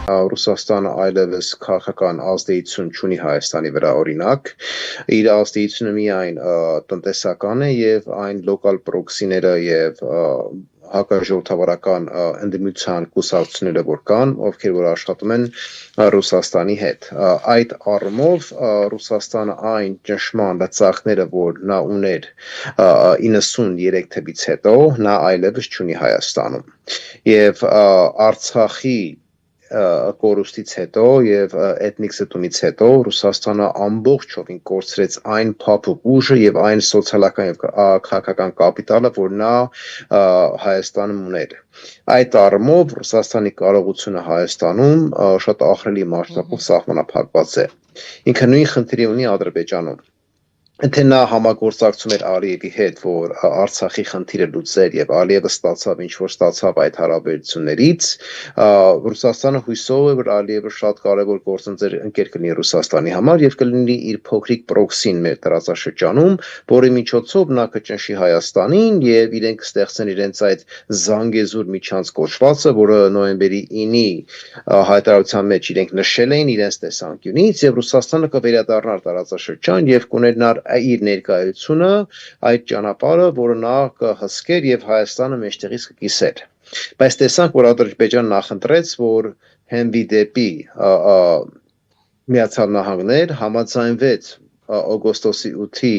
Ռուսաստանը այլևս քաղաքական ազդեցություն չունի Հայաստանի վրա, օրինակ, իր ազդեցությունը միայն տնտեսական է եւ այն լոկալ պրոքսիները եւ հակաժողովրդավարական ընդդիմության կուսակցությունները որ կան, ովքեր որ աշխատում են Ռուսաստանի հետ։ Այդ առումով Ռուսաստանը այն ճնշման լծակները, որ նա ուներ 93 թվականից հետո, նա այլևս չունի Հայաստանում։ Եվ Արցախի կորուստից հետո եւ էթնիկ ստումից հետո Ռուսաստանը ամբողջովին կորցրեց այն փափուկ ուժը եւ այն սոցիալական եւ քաղաքական կապիտալը, որ նա Հայաստանում ուներ։ Այդ առումով Ռուսաստանի կարողությունը Հայաստանում շատ ահռելի մասշտաբով սահմանափակված է։ Ինքը նույն խնդիրը ունի Ադրբեջանում։ Թե նա համագործակցում էր Ալիևի հետ, որ Արցախի խնդիրը լուծեր եւ Ալիևը ստացավ ինչ որ ստացավ այդ հարաբերություններից, Ռուսաստանը հույսով է, որ Ալիևը շատ կարևոր գործընկեր կլինի Ռուսաստանի համար եւ կլինի իր փոքրիկ պրոքսին մեր տարածաշրջանում, որի միջոցով նա կճնշի Հայաստանին եւ իրենք կստեղծեն իրենց այդ Զանգեզուր միջանց կոչվածը, որը նոյեմբերի 9-ի հայտարարության մեջ իրենք նշել էին իրենց տեսանկյունից եւ Ռուսաստանը կվերադառնար տարածաշրջան եւ կուներ իր ներկայությունը այդ ճանապարհը, որը նա կհսկեր եւ Հայաստանը մեջտեղից կկիսեր։ Բայց տեսանք, որ Ադրբեջանը նախընտրեց, որ հենվի դեպի Միացյալ Նահանգներ համաձայնվեց օգոստոսի 8-ի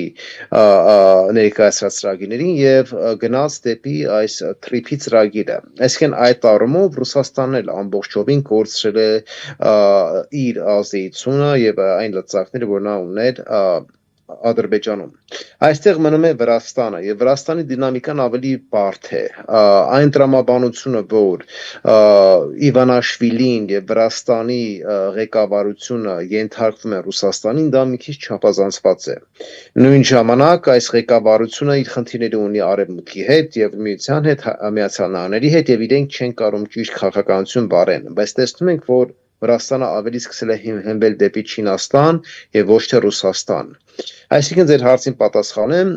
ներկայացրած ծրագիրներին եւ գնաց դեպի այս թրիփի ծրագիրը։ Այսինքն այդ առումով Ռուսաստանն էլ ամբողջովին կորցրել է իր ազդեցությունը եւ այն լծակները, որ նա ուներ Ադրբեջանում։ Այստեղ մնում է Վրաստանը եւ Վրաստանի դինամիկան ավելի բարդ է։ Այն տրամաբանությունը, որ Իվանաշվիլին եւ Վրաստանի ղեկավարությունը ենթարկվում է Ռուսաստանին, դա մի քիչ չափազանցված է։ Նույն ժամանակ այս ղեկավարությունը իր խնդիրները ունի Արևմուտքի հետ եւ Միության հետ, Միացյալ Նահանգների հետ եւ իրենք չեն կարող ճիշտ քաղաքականություն բարեն։ Բայց տեսնում ենք, որ Վրաստանը ավելի սկսել է հենվել դեպի Չինաստան եւ ոչ թե Ռուսաստան։ Այսինքն ձեր հարցին պատասխանեմ,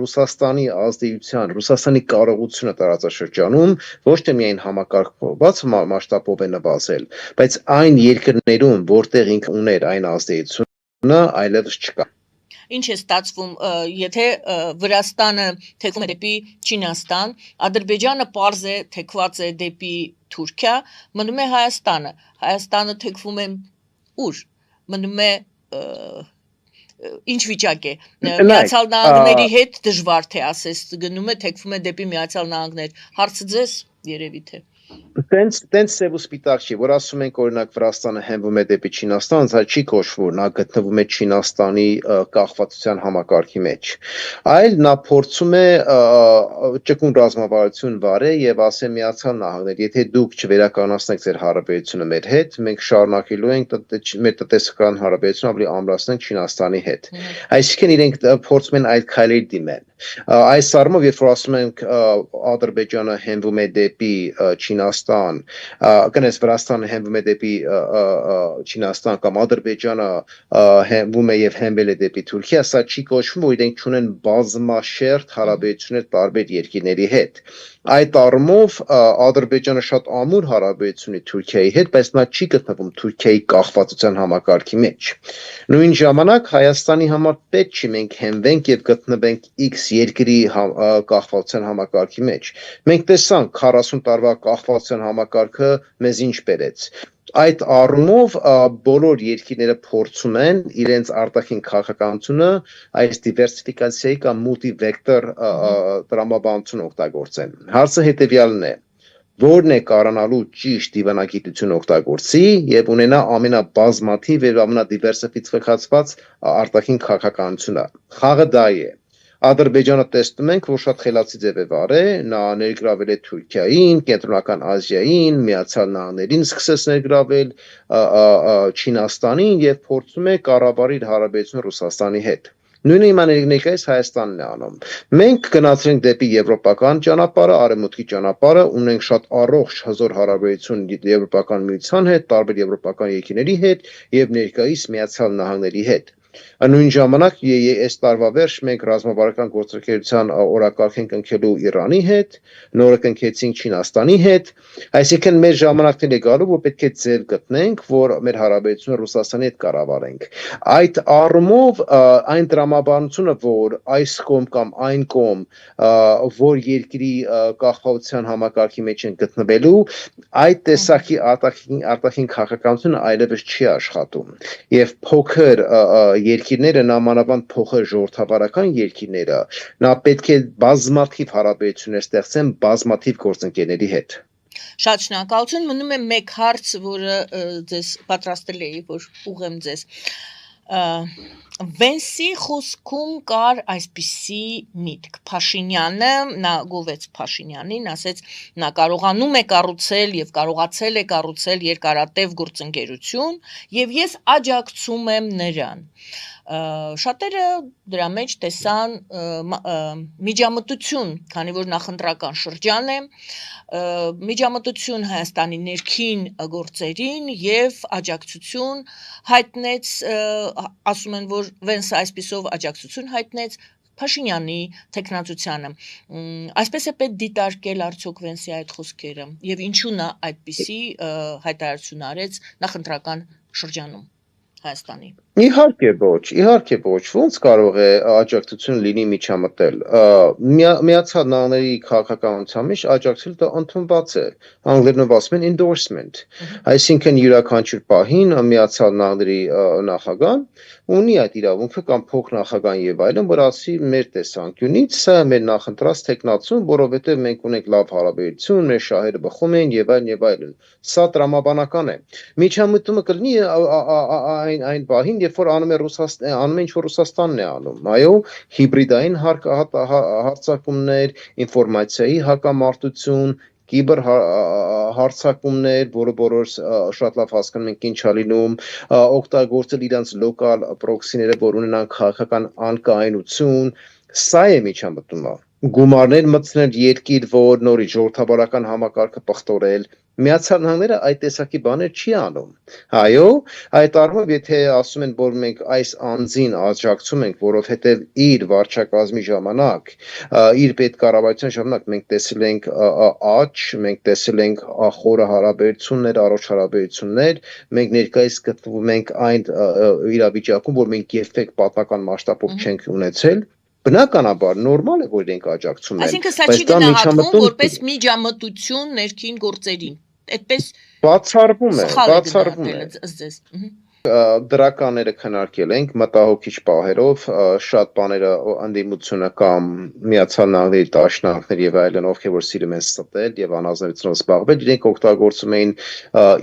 Ռուսաստանի ազդեցության, Ռուսաստանի կարողությունը տարածաշրջանում ոչ թե միայն համակարգված մասշտաբով է նվազել, բայց այն երկրներում, որտեղ ինքը ուներ այն ազդեցությունը, այլևս չկա։ Ինչ է ստացվում, եթե Վրաստանը թեքվում է դեպի Չինաստան, Ադրբեջանը պարզ է թեքված է դեպի Թուրքիա, մնում է Հայաստանը։ Հայաստանը թեքվում է ուր։ Մնում է ինչ վիճակ է։ Միացյալ Նահանգների հետ դժվար թե ասես գնում է թեքվում է դեպի Միացյալ Նահանգներ։ Հարցը ձեզ երևի թե Տենց սև ու սպիտակ չի, որ ասում ենք օրինակ Վրաստանը հենվում է դեպի Չինաստան, դա չի կոչվում, նա գտնվում է Չինաստանի կախվածության համակարգի մեջ։ Այլ նա փորձում է ճկուն ռազմավարություն վարել եւ ասել Միացյալ Նահանգներ, եթե դուք չվերականգնեցնեք ձեր հարաբերությունը մեր հետ, մենք շարունակելու ենք մեր տնտեսական հարաբերությունը ավելի ամրացնենք Չինաստանի հետ։ Այսինքն իրենք փորձում են այդ քայլեր դիմել։ Այս առումով, երբ որ ասում ենք Ադրբեջանը հենվում է դեպի Չինաստան, կնես Վրաստանը հենվում է դեպի Չինաստան կամ Ադրբեջանը հենվում է եւ հենվել է դեպի Թուրքիա, սա չի կոչվում, որ իրենք ունեն բազմաշերտ հարաբերություններ տարբեր երկրների հետ։ Այդ առումով Ադրբեջանը շատ ամուր հարաբերություն ունի Թուրքիայի հետ, բայց նա չի գտնվում Թուրքիայի կախվածության համակարգի մեջ։ Նույն ժամանակ Հայաստանի համար պետք չի մենք հենվենք եւ գտնվենք X երկրի կախվածության համակարգի մեջ։ Մենք տեսանք 40 տարվա կախվածության համակարգը մեզ ինչ բերեց։ Այդ առումով բոլոր երկրները փորձում են իրենց արտաքին քաղաքականությունը այս դիվերսիֆիկացիայի կամ մուլտիվեկտոր տրամաբանություն օգտագործեն։ Հարցը հետեւյալն է. որն է կարողանալու ճիշտ դիվանագիտություն օգտագործի եւ ունենա ամենաբազմաթիվ եւ ամենադիվերսիֆիկացված արտաքին քաղաքականությունը։ Խաղը դա է։ Ադրբեջանը տեսնում ենք, որ շատ խելացի ձև է վարել, նա ներգրավել է Թուրքիային, Կենտրոնական Ազիային, Միացյալ Նահանգներին սկսեց ներգրավել, Չինաստանին եւ փորձում է կառավարել իր հարաբերությունը Ռուսաստանի հետ։ Նույնը հիմա ներկայիս Հայաստանն է անում։ Մենք գնացել ենք դեպի եվրոպական ճանապարհը, արևմուտքի ճանապարհը, ունենք շատ առողջ հզոր հարաբերություն Եվրոպական միության հետ, տարբեր եվրոպական երկրների հետ եւ ներկայիս Միացյալ Նահանգների հետ։ Նույն ժամանակ այս տարվա վերջ մենք ռազմավարական գործընկերության օրակարգ ենք ընկնելու Իրանի հետ, նորը կնքեցինք Չինաստանի հետ, այսինքն մեր ժամանակն է գալու, որ պետք է ձև գտնենք, որ մեր հարաբերությունը Ռուսաստանի հետ կառավարենք։ Այդ առումով այն տրամաբանությունը, որ այս կողմ կամ այն կողմ, որ երկրի կախվածության համակարգի մեջ են գտնվելու, այդ տեսակի արտաքին քաղաքականությունը այլևս չի աշխատում։ Եվ փոքր երկիրները, նամանավանդ փոքր ժողովրդավարական երկիրները, նա պետք է բազմաթիվ հարաբերություններ ստեղծեն բազմաթիվ գործընկերների հետ։ Շատ շնորհակալություն, մնում է մեկ հարց, որը ձեզ պատրաստել էի, որ ուղղեմ ձեզ։ Վենսի խոսքում կար այսպիսի միտք, Փաշինյանը, նա գովեց Փաշինյանին, ասեց նա կարողանում է կառուցել եւ կարողացել է կառուցել երկարատև գործընկերություն եւ ես աջակցում եմ նրան։ Շատերը դրա մեջ տեսան միջամտություն, քանի որ նախընտրական շրջան է, միջամտություն Հայաստանի ներքին գործերին եւ աջակցություն հայտնեց, ասում են, որ Վենսը այսպիսով աջակցություն հայտնեց Փաշինյանի տեխնացությանը։ Այսպես է պետք դիտարկել արդյոք Վենսի այդ խոսքերը եւ ինչու նա այդպիսի հայտարարություն արեց նախընտրական շրջանում Հայաստանի։ Իհարկե ոչ, ոնց կարող է աջակցություն լինի միջամտել։ Միացյալ Նահանգների քաղաքականության մեջ աջակցել դա ընդունված է։ Անգլերենով ասում են endorsement։ Այսինքն յուրաքանչյուր պահին Միացյալ Նահանգների նախագահան ունի այդ իրավունքը կամ փոխնախագահան եւ այլն, որ ասի մեր տեսանկյունից սա մեր նախընտրած տեխնացում, որովհետեւ մենք ունենք լավ հարաբերություն, մեր շահերը բխում են եւ այլն։ Սա տրամաբանական է։ Միջամտումը կլինի այն պահին, երբ որ անում է ինչ որ Ռուսաստանն է անում, այո, հիբրիդային հարձակումներ, ինֆորմացիայի հակամարտություն, կիբեր հարձակումներ, որը բոլորս շատ լավ հասկանում ենք ինչ է լինում, օգտագործել իրենց լոկալ պրոքսիները, որ ունենան քաղաքական անկայունություն, սա է միջամտումը։ Գումարներ մտցնել երկիր, որ նորից ժողովրդավարական համակարգը պղտորել, Միացյալ Նահանգները այդ տեսակի բաներ չի անում։ Այո, այդ առումով եթե ասում են, որ մենք այս անձին աջակցում ենք, որովհետև իր վարչակազմի ժամանակ, իր պետքարտավարության ժամանակ մենք տեսել ենք աճ, մենք տեսել ենք խորը հարաբերություններ, առողջ հարաբերություններ, մենք ներկայիս գտնվում ենք այն իրավիճակում, որ մենք երբեք պատմական մասշտաբով չենք ունեցել, բնականաբար նորմալ է, որ իրենք աջակցում են։ Այսինքն սա չի գնահատվում որպես միջամտություն ներքին գործերին։ Այդպես բացառվում է։ Ձեզ։ Դրականները քննարկել ենք մտահոգիչ պահերով, շատ բաները անդիմությունը կամ Միացյալ Նահանգների դաշնակներ եւ այլն, ովքեր որ սիրում են ստել եւ անազնվությունով զբաղվել, իրենք օգտագործում էին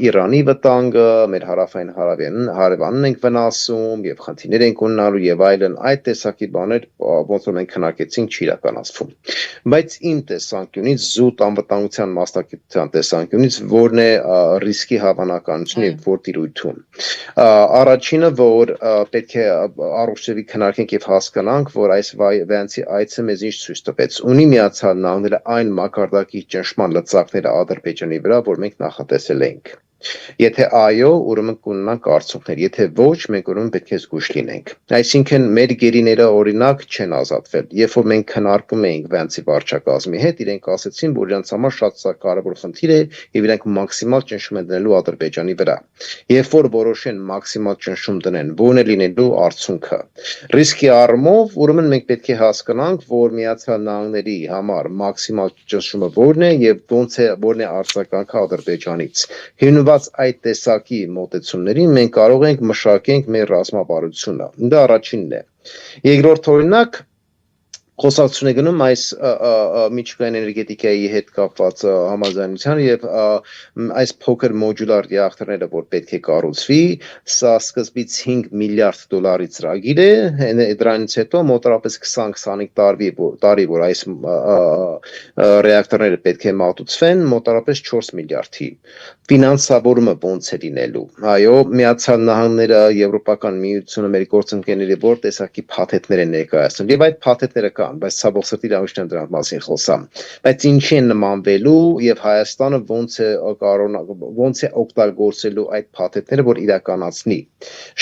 Իրանի վտանգը, մեր հարավային հարևանն ենք վնասում եւ խնդիրներ ենք ունենալու եւ այլն, այդ տեսակի բաներ ոնց որ մենք քննարկեցինք չի իրականացվում։ Բայց իմ տեսանկյունից զուտ անվտանգության մասնագիտության տեսանկյունից որն է ռիսկի հավանականությունը եւ որ տիրույթում Առաջինը, որ պետք է առողջովի քննարկենք եւ հասկանանք, որ այս Վենսի այցը մեզ ինչ ցույց տվեց։ Ունի Միացյալ Նահանգները այն մակարդակի ճնշման լծակները Ադրբեջանի վրա, որ մենք նախատեսել էինք։ Եթե այո, ուրեմն կունենանք արդյունքներ, եթե ոչ, մենք ուրեմն պետք է զգույշ լինենք։ Այսինքն մեր գերիները օրինակ չեն ազատվել։ Երբ որ մենք քննարկում էինք Վենսի վարչակազմի հետ, իրենք ասացին, որ իրենց համար շատ կարևոր խնդիր է եւ իրենք մաքսիմալ ճնշում են դնելու Ադրբեջանի վրա։ Երբ որ որոշեն մաքսիմալ ճնշում դնեն, որն է լինելու արդյունքը։ Ռիսկի առումով, ուրեմն մենք պետք է հասկանանք, որ Միացյալ Նահանգների համար մաքսիմալ ճնշումը որն է եւ որն է արձագանքը Ադրբեջանից։ Հիմնված այդ տեսակի մոտեցումներին մենք կարող ենք մշակենք մեր ռազմավարությունը։ Դա առաջինն է։ Երկրորդ օրինակ խոսակցություն է գնում այս միջուկային էներգետիկայի հետ կապված համաձայնությանը եւ այս փոքր մոդուլար ռեակտորները, որ պետք է կառուցվի, սա սկզբից 5 միլիարդ դոլարի ծրագիր է, դրանից հետո մոտավորապես 20-25 տարի, որ այս ռեակտորները պետք է մատուցվեն, մոտավորապես 4 միլիարդի։ Ֆինանսավորումը ոնց է լինելու։ Այո, Միացյալ Նահանգները, Եվրոպական միությունը, մեր գործընկերները որ տեսակի փաթեթներ են ներկայացնում եւ այդ փաթեթները բնական, բայց ցավոք սրտի իրավիճն եմ դրանց մասին խոսամ։ Բայց ինչի են նմանվելու եւ Հայաստանը ոնց է օգտագործելու այդ փաթեթները, որ իրականացնի։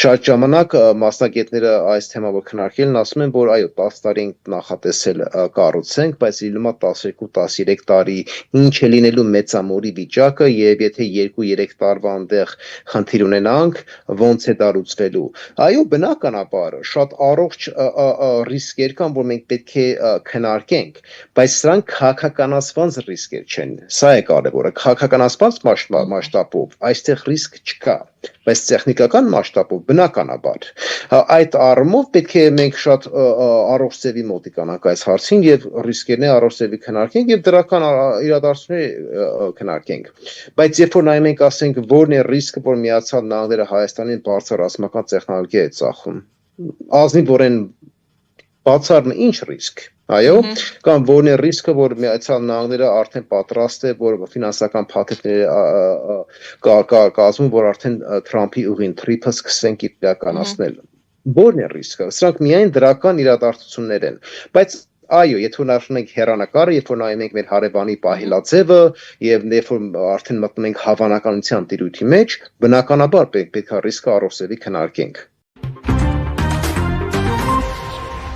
Շատ ժամանակ մասնագետները այս թեմայով քննարկելն ասում են, որ այո, 10 տարի ենք նախատեսել կառուցենք, բայց իլումա 12-13 տարի ինչ է լինելու մեծամորի վիճակը եւ եթե 2-3 տարվա այնտեղ խնդիր ունենանք, ոնց է դա լուծվելու։ Այո, բնականաբար շատ առողջ ռիսկեր կան, որ մենք պետք է քննարկենք, բայց սրանք քաղաքականացված ռիսկեր չեն։ Սա է կարևորը։ Քաղաքականացված մասշտաբով այստեղ ռիսկ չկա, բայց տեխնիկական մասշտաբով բնականաբար այդ առումով պետք է մենք շատ առողջ ձևի մոտիկանանք այս հարցին եւ ռիսկերն առողջ ձևի քննարկենք եւ դրական իրադարձություններ քննարկենք։ Բայց երբ որ նայում ենք, ասենք, որն է ռիսկը, որ Միացյալ Նահանգները Հայաստանին բարձր ռազմական տեխնոլոգիա է ծախում, ազնիվորեն բացառն ինչ ռիսկ, այո, կամ որն է ռիսկը, որ Միացյալ Նահանգները արդեն պատրաստ է, որ ֆինանսական փաթեթներ կազմում, որ արդեն Թրամփի ուղին թրիփը սկսենք իրականացնել։ Որն է ռիսկը։ Սրանք միայն դրական իրադարձություններ են, բայց այո, եթե նայում ենք հեռանկարը, երբ որ նայում ենք մեր հարևանի պահելաձևը եւ երբ որ արդեն մտնում ենք հավանականության տիրույթի մեջ, բնականաբար պետք է ռիսկը առողջելի քննարկենք։